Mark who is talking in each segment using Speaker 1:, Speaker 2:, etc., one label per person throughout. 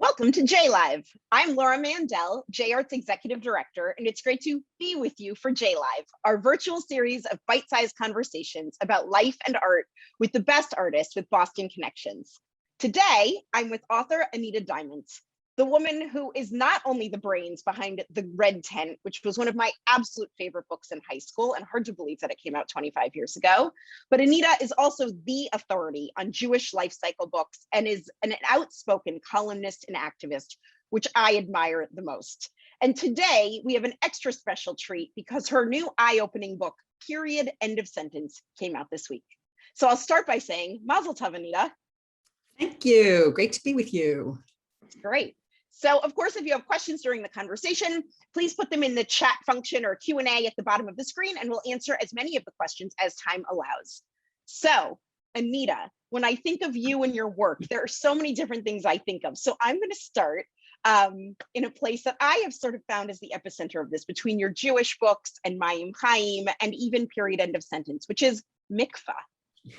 Speaker 1: Welcome to JLive. I'm Laura Mandel, JArts Executive Director, and it's great to be with you for JLive, our virtual series of bite-sized conversations about life and art with the best artists with Boston connections. Today, I'm with author Anita Diamant, the woman who is not only the brains behind The Red Tent, which was one of my absolute favorite books in high school, and hard to believe that it came out 25 years ago, but Anita is also the authority on Jewish life cycle books and is an outspoken columnist and activist, which I admire the most. And today we have an extra special treat because her new eye-opening book, Period, End of Sentence, came out this week. So I'll start by saying, Mazel Tov, Anita.
Speaker 2: Thank you. Great to be with you.
Speaker 1: Great. So of course, if you have questions during the conversation, please put them in the chat function or Q&A at the bottom of the screen, and we'll answer as many of the questions as time allows. So Anita, when I think of you and your work, there are so many different things I think of. So I'm going to start in a place that I have sort of found as the epicenter of this, between your Jewish books and Mayim Chaim and even Period, End of Sentence, which is Mikvah.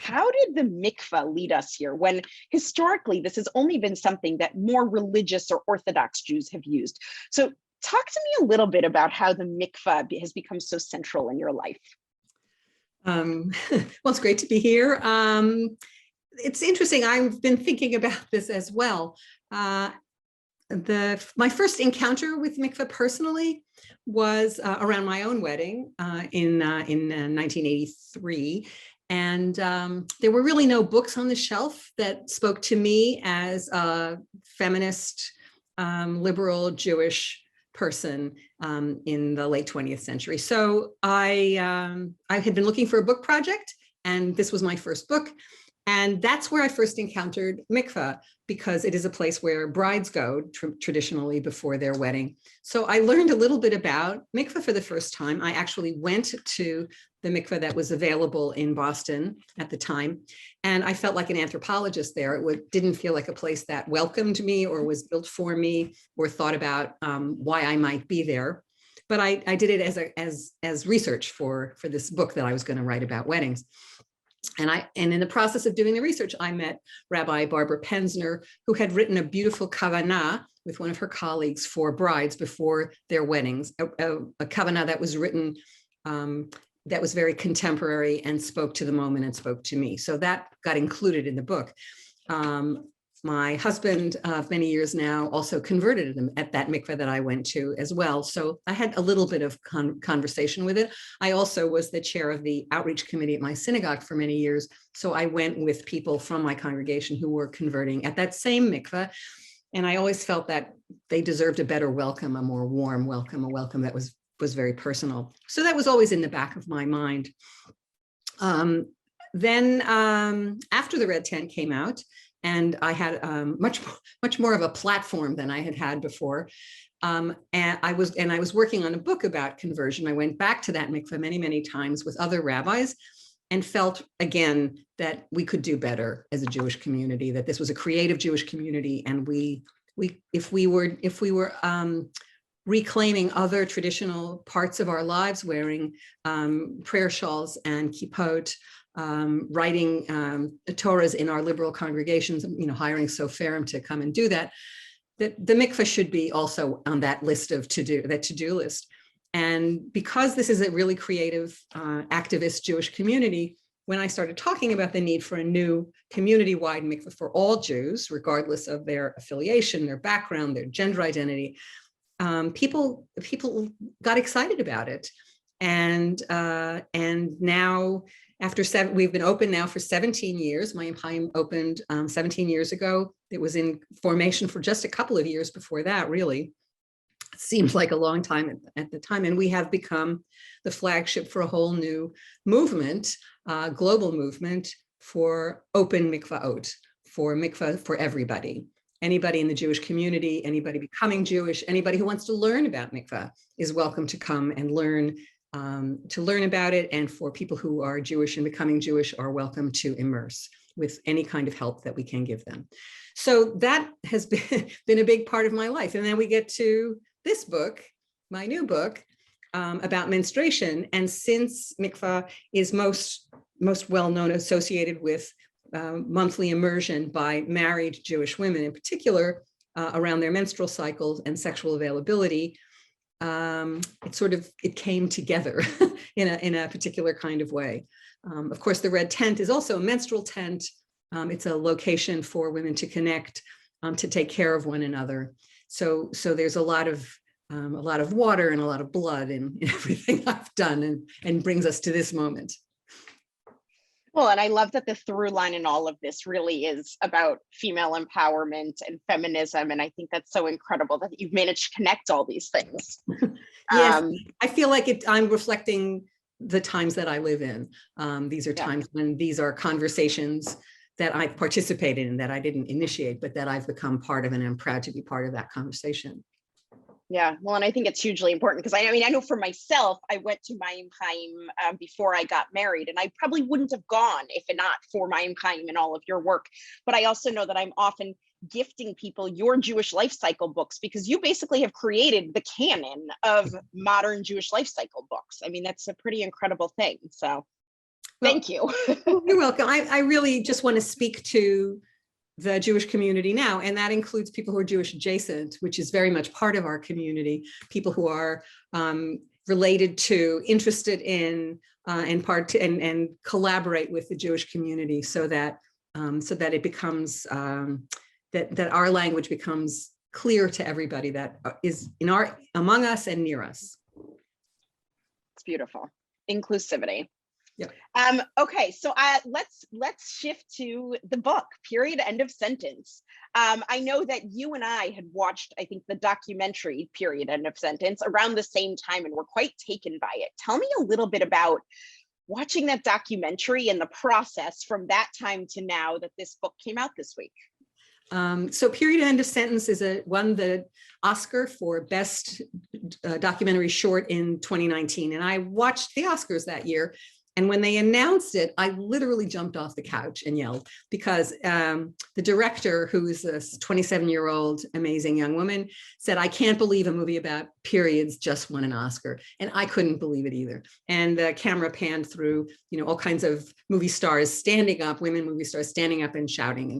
Speaker 1: How did the mikvah lead us here when historically this has only been something that more religious or Orthodox Jews have used? So talk to me a little bit about how the mikvah has become so central in your life.
Speaker 2: Well, it's great to be here. It's interesting. I've been thinking about this as well. My first encounter with mikvah personally was around my own wedding in 1983. And there were really no books on the shelf that spoke to me as a feminist, liberal Jewish person in the late 20th century. So I had been looking for a book project, and this was my first book. And that's where I first encountered mikvah, because it is a place where brides go traditionally before their wedding. So I learned a little bit about mikvah for the first time. I actually went to the mikvah that was available in Boston at the time, and I felt like an anthropologist there. It didn't feel like a place that welcomed me or was built for me or thought about why I might be there. But I did it as research for this book that I was going to write about weddings. And in the process of doing the research, I met Rabbi Barbara Penzner, who had written a beautiful kavanah with one of her colleagues for brides before their weddings, a kavanah that was written that was very contemporary and spoke to the moment and spoke to me. So that got included in the book. My husband of many years now also converted him at that mikveh that I went to as well. So I had a little bit of conversation with it. I also was the chair of the outreach committee at my synagogue for many years. So I went with people from my congregation who were converting at that same mikveh. And I always felt that they deserved a better welcome, a more warm welcome, a welcome that was very personal. So that was always in the back of my mind. Then after The Red Tent came out, and I had much more of a platform than I had had before. And I was working on a book about conversion. I went back to that mikveh many times with other rabbis and felt again that we could do better as a Jewish community, that this was a creative Jewish community. And if we were reclaiming other traditional parts of our lives, wearing prayer shawls and kippot, writing Torahs in our liberal congregations, hiring soferim to come and do that, the mikveh should be also on that list of to-do list. And because this is a really creative, activist Jewish community, when I started talking about the need for a new community-wide mikveh for all Jews, regardless of their affiliation, their background, their gender identity, people got excited about it. And now, we've been open now for 17 years. Mayim Chaim opened 17 years ago. It was in formation for just a couple of years before that, really. It seems like a long time at the time. And we have become the flagship for a whole new movement, global movement for open mikvaot, for mikvah for everybody. Anybody in the Jewish community, anybody becoming Jewish, anybody who wants to learn about mikvah is welcome to come and learn about it. And for people who are Jewish and becoming Jewish are welcome to immerse with any kind of help that we can give them. So that has been a big part of my life. And then we get to this book, my new book, about menstruation. And since mikvah is most well-known associated with monthly immersion by married Jewish women in particular, around their menstrual cycles and sexual availability, it came together in a particular kind of way. Of course, the Red Tent is also a menstrual tent. It's a location for women to connect, to take care of one another. So there's a lot of water and a lot of blood in everything I've done, and brings us to this moment.
Speaker 1: Well, and I love that the through line in all of this really is about female empowerment and feminism. And I think that's so incredible that you've managed to connect all these things.
Speaker 2: Yes, I feel like I'm reflecting the times that I live in. These are times when these are conversations that I've participated in, that I didn't initiate, but that I've become part of, and I'm proud to be part of that conversation.
Speaker 1: Yeah, well, and I think it's hugely important because I know for myself, I went to Mayim Chaim before I got married, and I probably wouldn't have gone if not for Mayim Chaim and all of your work. But I also know that I'm often gifting people your Jewish life cycle books because you basically have created the canon of modern Jewish life cycle books. I mean, that's a pretty incredible thing. So thank you.
Speaker 2: You're welcome. I really just want to speak to the Jewish community now, and that includes people who are Jewish adjacent, which is very much part of our community, people who are related to, interested in, and collaborate with the Jewish community, so that it becomes that our language becomes clear to everybody that is among us and near us.
Speaker 1: It's beautiful. Inclusivity.
Speaker 2: Yeah.
Speaker 1: Okay, so let's shift to the book, Period, End of Sentence. I know that you and I had watched, I think, the documentary Period, End of Sentence around the same time, and were quite taken by it. Tell me a little bit about watching that documentary and the process from that time to now that this book came out this week.
Speaker 2: So Period, End of Sentence won the Oscar for Best Documentary Short in 2019. And I watched the Oscars that year. And when they announced it, I literally jumped off the couch and yelled, because the director, who is this 27-year-old amazing young woman, said, "I can't believe a movie about periods just won an Oscar." And I couldn't believe it either. And the camera panned through, all kinds of movie stars standing up, women movie stars standing up and shouting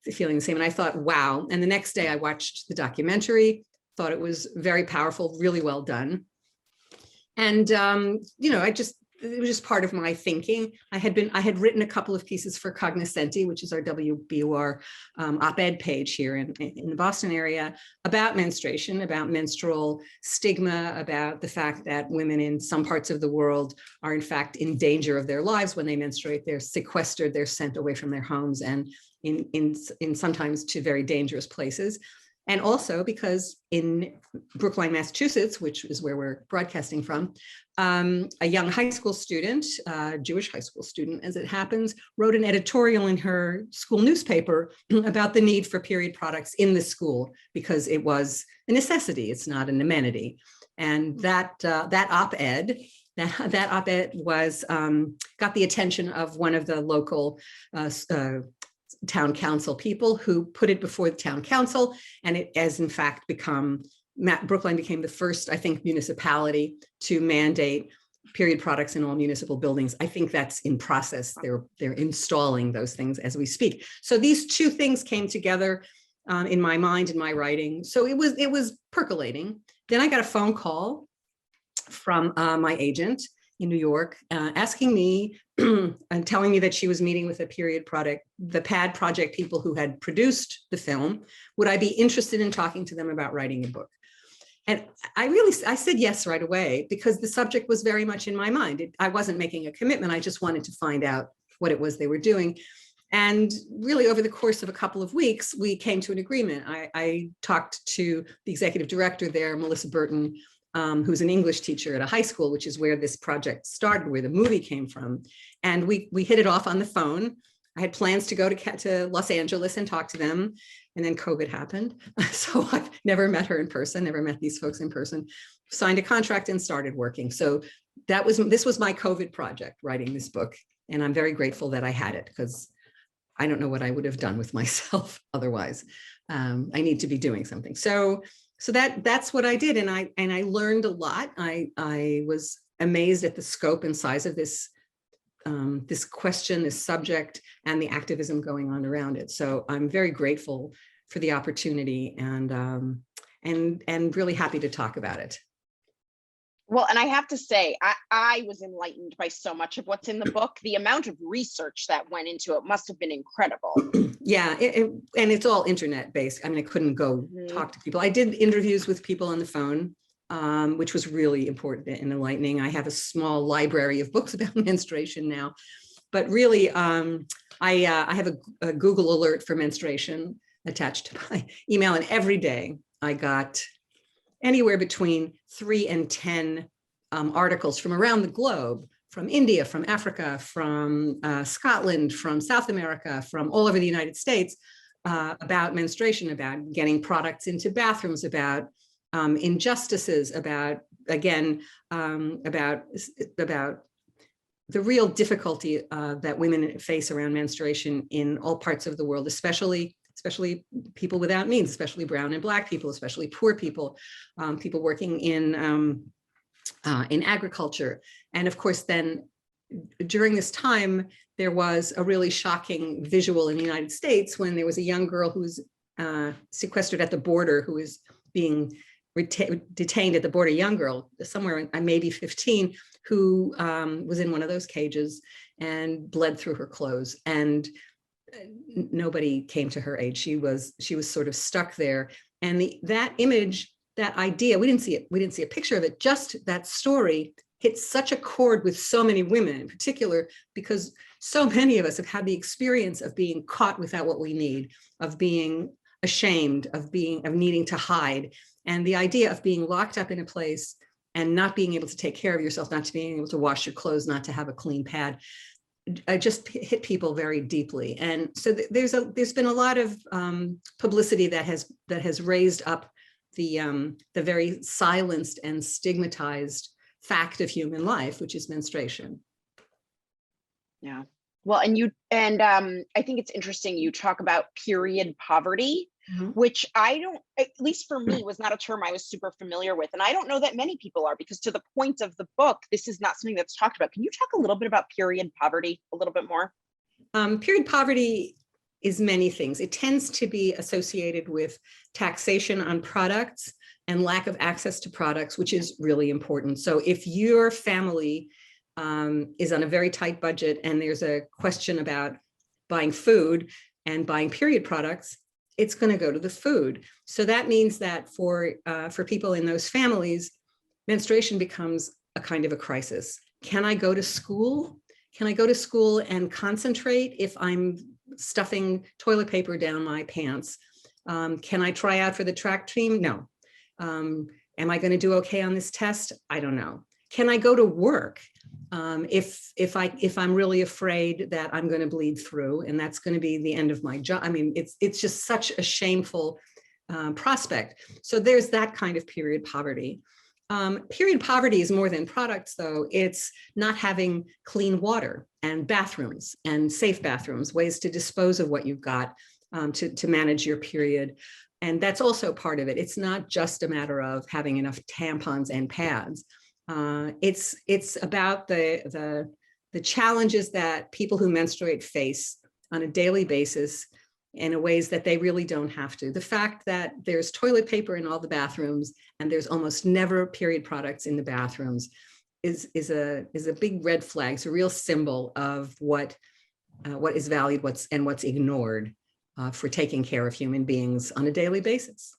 Speaker 2: and feeling the same. And I thought, wow. And the next day I watched the documentary, thought it was very powerful, really well done. And, it was just part of my thinking. I had written a couple of pieces for Cognoscenti, which is our WBUR op-ed page here in the Boston area, about menstruation, about menstrual stigma, about the fact that women in some parts of the world are in fact in danger of their lives when they menstruate. They're sequestered, they're sent away from their homes, and in sometimes to very dangerous places. And also because in Brookline, Massachusetts, which is where we're broadcasting from, a young high school student, Jewish high school student as it happens, wrote an editorial in her school newspaper about the need for period products in the school, because it was a necessity, it's not an amenity. And that op-ed was got the attention of one of the local town council people, who put it before the town council, and it has in fact Brookline became the first, I think, municipality to mandate period products in all municipal buildings. I think that's in process. They're installing those things as we speak. So these two things came together in my mind, in my writing. So it was percolating. Then I got a phone call from my agent in New York, asking me and telling me that she was meeting with the PAD project people who had produced the film. Would I be interested in talking to them about writing a book? And I said yes right away, because the subject was very much in my mind. I wasn't making a commitment. I just wanted to find out what it was they were doing. And really, over the course of a couple of weeks, we came to an agreement. I talked to the executive director there, Melissa Burton, who's an English teacher at a high school, which is where this project started, where the movie came from. And we hit it off on the phone. I had plans to go to Los Angeles and talk to them. And then COVID happened. So I've never met her in person, never met these folks in person, signed a contract and started working. So this was my COVID project, writing this book. And I'm very grateful that I had it, because I don't know what I would have done with myself otherwise. I need to be doing something. So that's what I did. And I learned a lot. I was amazed at the scope and size of this question, this subject, and the activism going on around it. So I'm very grateful the opportunity, and really happy to talk about it.
Speaker 1: Well, and I have to say, I was enlightened by so much of what's in the book. The amount of research that went into it must have been incredible.
Speaker 2: Yeah, and it's all internet based. I mean, I couldn't go talk to people. I did interviews with people on the phone, which was really important and enlightening. I have a small library of books about menstruation now, but really, I have a Google alert for menstruation attached to my email, and every day I got anywhere between 3 and 10 articles from around the globe, from India, from Africa, from Scotland, from South America, from all over the United States, about menstruation, about getting products into bathrooms, about injustices, about, again, about the real difficulty that women face around menstruation in all parts of the world, especially people without means, especially brown and Black people, especially poor people, people working in agriculture. And of course, then during this time, there was a really shocking visual in the United States when there was a young girl who was sequestered at the border, who was being detained at the border, young girl, somewhere maybe 15, who was in one of those cages and bled through her clothes. And nobody came to her aid. She was sort of stuck there. And that image, that idea, we didn't see a picture of it, just that story hit such a chord with so many women in particular, because so many of us have had the experience of being caught without what we need, of being ashamed, of needing to hide. And the idea of being locked up in a place and not being able to take care of yourself, not to being able to wash your clothes, not to have a clean pad, just hit people very deeply. And so there's been a lot of publicity that has raised up the very silenced and stigmatized fact of human life, which is menstruation.
Speaker 1: Yeah. Well, and I think it's interesting you talk about period poverty, which I don't, at least for me, was not a term I was super familiar with. And I don't know that many people are, because to the point of the book, this is not something that's talked about. Can you talk a little bit about period poverty a little bit more?
Speaker 2: Period poverty is many things. It tends to be associated with taxation on products and lack of access to products, which is really important. So if your family is on a very tight budget and there's a question about buying food and buying period products, it's going to go to the food. So that means that for people in those families, menstruation becomes a kind of a crisis. Can I go to school? Can I go to school and concentrate if I'm stuffing toilet paper down my pants? Can I try out for the track team? No. Am I going to do okay on this test? I don't know. Can I go to work if I'm really afraid that I'm going to bleed through and that's going to be the end of my job? I mean, it's just such a shameful prospect. So there's that kind of period poverty. Period poverty is more than products, though. It's not having clean water and bathrooms and safe bathrooms, ways to dispose of what you've got to manage your period. And that's also part of it. It's not just a matter of having enough tampons and pads. It's about the challenges that people who menstruate face on a daily basis in ways that they really don't have to. The fact that there's toilet paper in all the bathrooms and there's almost never period products in the bathrooms is a big red flag. It's a real symbol of what is valued, what's ignored for taking care of human beings on a daily basis.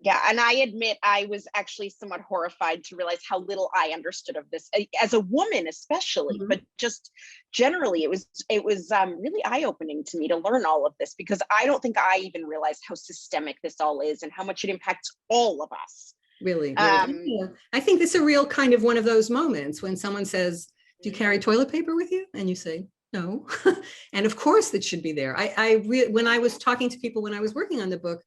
Speaker 1: Yeah, and I admit I was actually somewhat horrified to realize how little I understood of this as a woman, especially, but just generally, it was really eye-opening to me to learn all of this, because I don't think I even realized how systemic this all is and how much it impacts all of us.
Speaker 2: Really. Yeah. I think this is a real kind of one of those moments when someone says, "Do you carry toilet paper with you?" And you say, "No." And of course, it should be there. When I was talking to people when I was working on the book,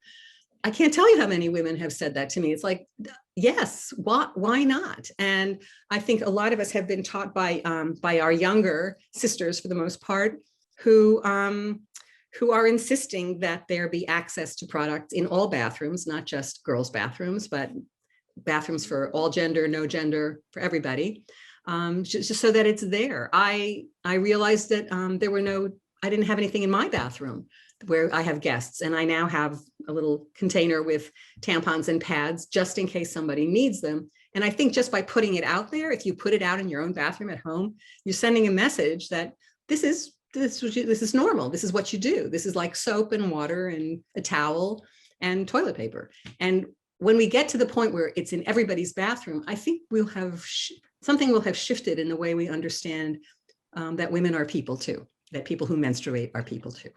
Speaker 2: I can't tell you how many women have said that to me. It's like, yes, why not? And I think a lot of us have been taught by our younger sisters, for the most part, who are insisting that there be access to products in all bathrooms, not just girls' bathrooms, but bathrooms for all gender, no gender, for everybody, just so that it's there. I realized that I didn't have anything in my bathroom. where I have guests, and I now have a little container with tampons and pads just in case somebody needs them. And I think just by putting it out there, if you put it out in your own bathroom at home, you're sending a message that this is normal. This is what you do. This is like soap and water and a towel and toilet paper. And when we get to the point where it's in everybody's bathroom, I think we'll have something will have shifted in the way we understand that women are people too, that people who menstruate are people too.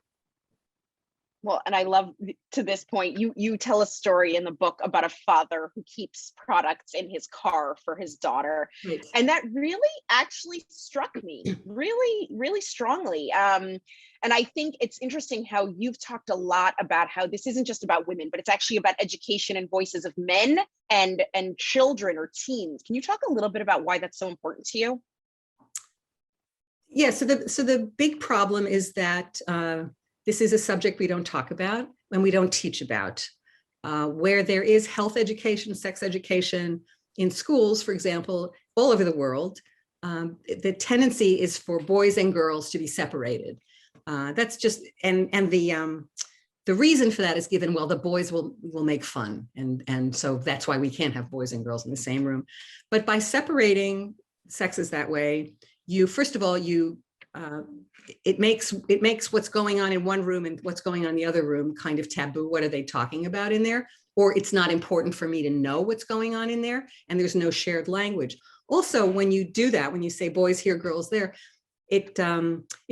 Speaker 1: Well, and I love, to this point, you tell a story in the book about a father who keeps products in his car for his daughter. Right. And that really actually struck me really, really strongly. And I think it's interesting how you've talked a lot about how this isn't just about women, but it's actually about education and voices of men and children or teens. Can you talk a little bit about why that's so important to you?
Speaker 2: Yeah, so the big problem is that this is a subject we don't talk about and we don't teach about. Where there is health education, sex education in schools, for example, all over the world, the tendency is for boys and girls to be separated. That's just, and the reason for that is given, well, the boys will make fun. And so that's why we can't have boys and girls in the same room. But by separating sexes that way, first of all, it makes what's going on in one room and what's going on in the other room kind of taboo. What are they talking about in there? Or it's not important for me to know what's going on in there, and there's no shared language. Also, when you do that, when you say boys here, girls there, it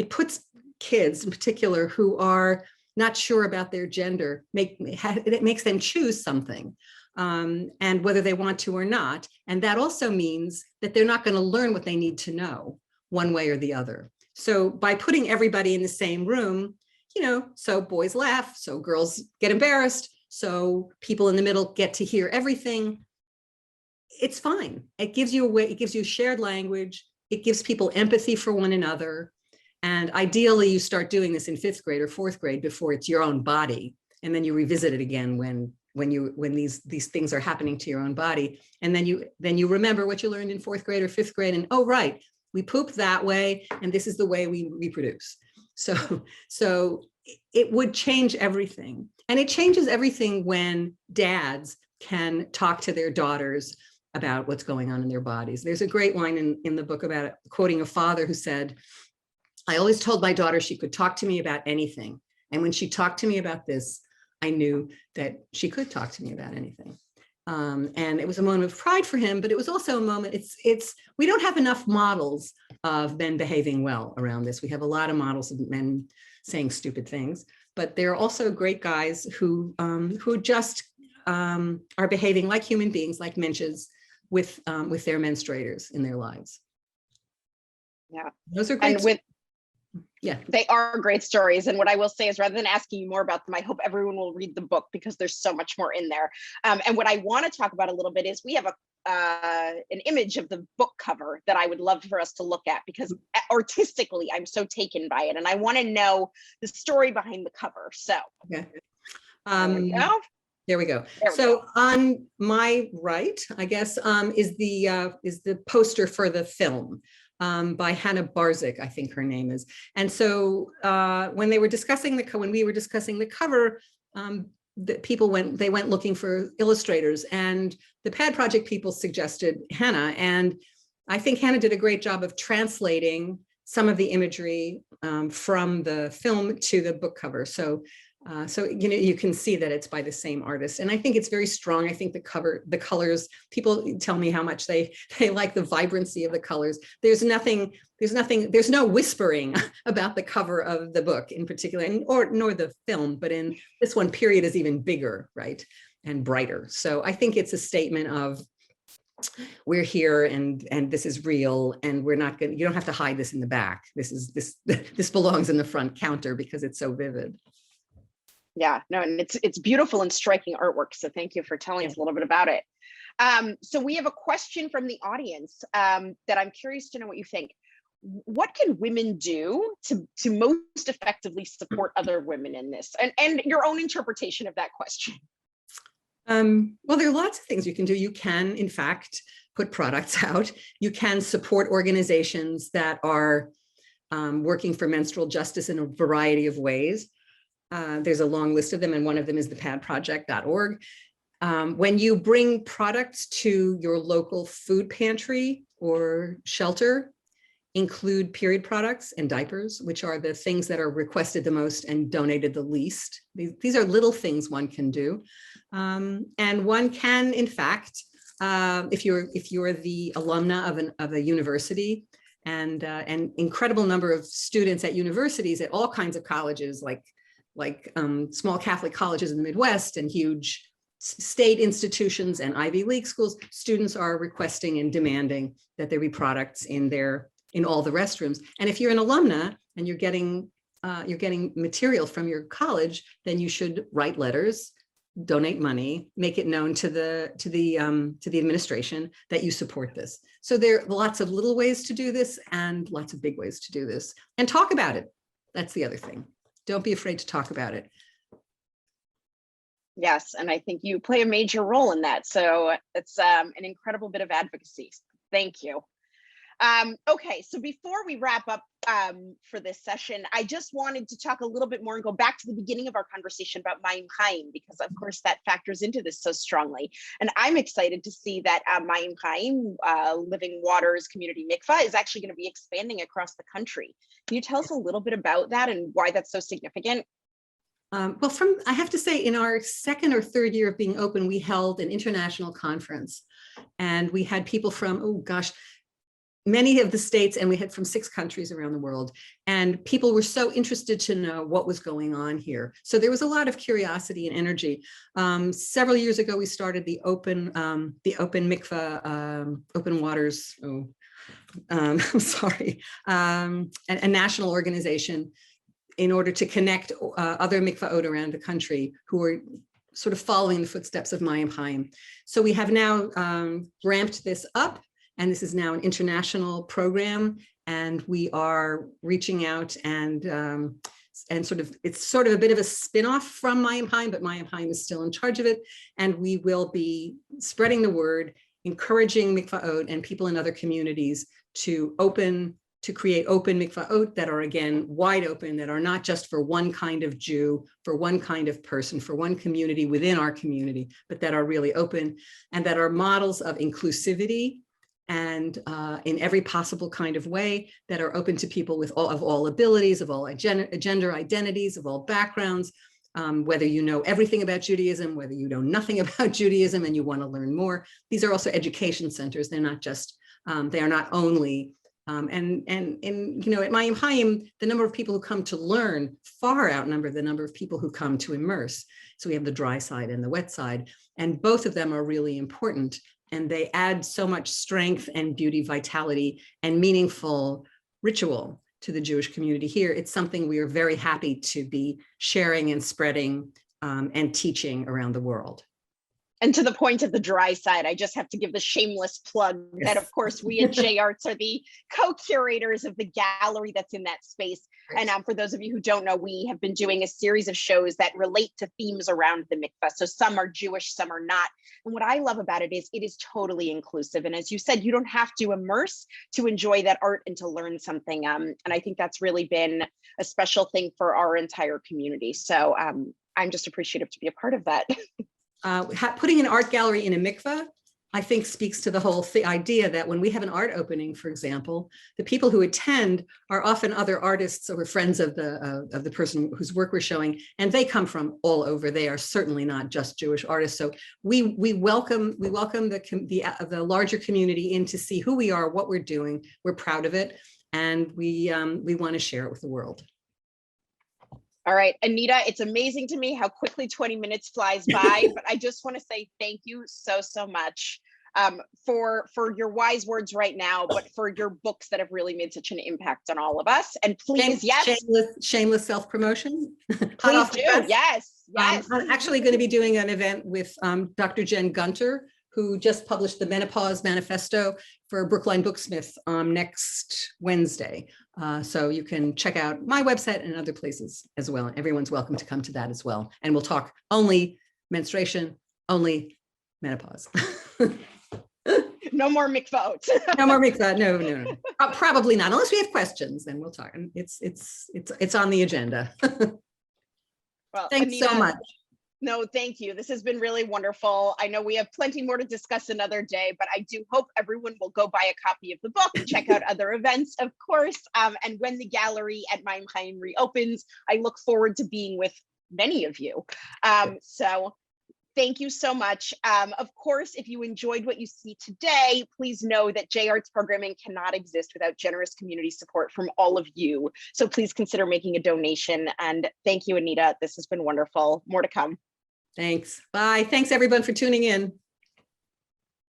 Speaker 2: puts kids in particular who are not sure about their gender, it makes them choose something, and whether they want to or not. And that also means that they're not going to learn what they need to know one way or the other. So by putting everybody in the same room, so boys laugh, so girls get embarrassed, so people in the middle get to hear everything. It's fine. It gives you a way, it gives you shared language. It gives people empathy for one another. And ideally you start doing this in 5th grade or 4th grade before it's your own body. And then you revisit it again when these things are happening to your own body. And then you remember what you learned in 4th grade or 5th grade, and oh, right, we poop that way, and this is the way we reproduce. So it would change everything. And it changes everything when dads can talk to their daughters about what's going on in their bodies. There's a great line in the book about it, quoting a father who said, "I always told my daughter she could talk to me about anything. And when she talked to me about this, I knew that she could talk to me about anything." And it was a moment of pride for him, but it was also a moment, we don't have enough models of men behaving well around this. We have a lot of models of men saying stupid things, but there are also great guys who just are behaving like human beings, like mensches, with their menstruators in their lives.
Speaker 1: Yeah,
Speaker 2: those are great. Yeah,
Speaker 1: they are great stories. And what I will say is, rather than asking you more about them, I hope everyone will read the book because there's so much more in there. And what I want to talk about a little bit is we have an image of the book cover that I would love for us to look at, because artistically, I'm so taken by it. And I want to know the story behind the cover. So
Speaker 2: okay.
Speaker 1: There we go.
Speaker 2: So on my right, I guess, is the poster for the film. By Hannah Barzik, I think her name is. And so when we were discussing the cover, they went looking for illustrators, and the Pad Project people suggested Hannah. And I think Hannah did a great job of translating some of the imagery from the film to the book cover. So you can see that it's by the same artist, and I think it's very strong. I think the colors, people tell me how much they like the vibrancy of the colors. There's no whispering about the cover of the book in particular, nor the film, but in this one, period is even bigger, right, and brighter. So I think it's a statement of, we're here and this is real, and we're not going. You don't have to hide this in the back. This belongs in the front counter because it's so vivid.
Speaker 1: Yeah, no, and it's beautiful and striking artwork. So thank you for telling us a little bit about it. So we have a question from the audience that I'm curious to know what you think. What can women do to most effectively support other women in this? And your own interpretation of that question.
Speaker 2: Well, there are lots of things you can do. You can, in fact, put products out. You can support organizations that are working for menstrual justice in a variety of ways. There's a long list of them, and one of them is the padproject.org. When you bring products to your local food pantry or shelter, include period products and diapers, which are the things that are requested the most and donated the least. These are little things one can do. And one can, in fact, if you're the alumna of a university, and an incredible number of students at universities at all kinds of colleges, like small Catholic colleges in the Midwest and huge state institutions and Ivy League schools, students are requesting and demanding that there be products in all the restrooms. And if you're an alumna and you're getting material from your college, then you should write letters, donate money, make it known to the administration that you support this. So there are lots of little ways to do this and lots of big ways to do this, and talk about it. That's the other thing. Don't be afraid to talk about it.
Speaker 1: Yes, and I think you play a major role in that. So it's an incredible bit of advocacy. Thank you. Okay, so before we wrap up for this session, I just wanted to talk a little bit more and go back to the beginning of our conversation about Mayim Chaim, because of course that factors into this so strongly. And I'm excited to see that Mayim Chaim, Living Waters Community Mikvah, is actually going to be expanding across the country. Can you tell us a little bit about that and why that's so significant?
Speaker 2: Well, I have to say, in our second or third year of being open, we held an international conference, and we had people from, oh gosh, many of the states, and we had from 6 countries around the world, and people were so interested to know what was going on here. So there was a lot of curiosity and energy. Several years ago, we started the open Mikvah, Open Waters, I'm sorry, a national organization in order to connect other mikvaot around the country who are sort of following the footsteps of Mayim Chaim. So we have now ramped this up, and this is now an international program, and we are reaching out and it's sort of a bit of a spin-off from Mayim Chaim, but Mayim Chaim is still in charge of it, and we will be spreading the word, encouraging mikvaot and people in other communities to create open mikvaot that are, again, wide open, that are not just for one kind of Jew, for one kind of person, for one community within our community, but that are really open and that are models of inclusivity and in every possible kind of way, that are open to people with all abilities, of all gender identities, of all backgrounds, whether you know everything about Judaism, whether you know nothing about Judaism and you want to learn more. These are also education centers. They're not just, they are not only and you know, at Mayim Chaim, the number of people who come to learn far outnumber the number of people who come to immerse. So we have the dry side and the wet side, and both of them are really important. And they add so much strength and beauty, vitality, and meaningful ritual to the Jewish community here. It's something we are very happy to be sharing and spreading and teaching around the world.
Speaker 1: And to the point of the dry side, I just have to give the shameless plug that, of course, we at JArts are the co-curators of the gallery that's in that space. And for those of you who don't know, we have been doing a series of shows that relate to themes around the mikvah. So some are Jewish, some are not. And what I love about it is totally inclusive. And as you said, you don't have to immerse to enjoy that art and to learn something. And I think that's really been a special thing for our entire community. So I'm just appreciative to be a part of that.
Speaker 2: Putting an art gallery in a mikvah, I think, speaks to the whole idea that when we have an art opening, for example, the people who attend are often other artists or friends of the person whose work we're showing, and they come from all over. They are certainly not just Jewish artists. So we welcome the larger community in to see who we are, what we're doing. We're proud of it, and we want to share it with the world.
Speaker 1: All right, Anita, it's amazing to me how quickly 20 minutes flies by, but I just want to say thank you so much for your wise words right now, but for your books that have really made such an impact on all of us. And please,
Speaker 2: shameless self-promotion.
Speaker 1: Please do, yes.
Speaker 2: I'm actually going to be doing an event with Dr. Jen Gunter, who just published the Menopause Manifesto for Brookline Booksmith next Wednesday. So you can check out my website and other places as well. Everyone's welcome to come to that as well. And we'll talk only menstruation, only menopause.
Speaker 1: No more mikvahs.
Speaker 2: No more mikvah. No. Probably not. Unless we have questions, then we'll talk. And it's on the agenda.
Speaker 1: Well,
Speaker 2: Thanks so
Speaker 1: Anita,
Speaker 2: much.
Speaker 1: no, thank you. This has been really wonderful. I know we have plenty more to discuss another day, but I do hope everyone will go buy a copy of the book, check out other events, of course. And when the gallery at Mein Chaim reopens, I look forward to being with many of you. So thank you so much. Of course, if you enjoyed what you see today, please know that JArts programming cannot exist without generous community support from all of you. So please consider making a donation. And thank you, Anita. This has been wonderful. More to come.
Speaker 2: Thanks. Bye. Thanks everyone for tuning in.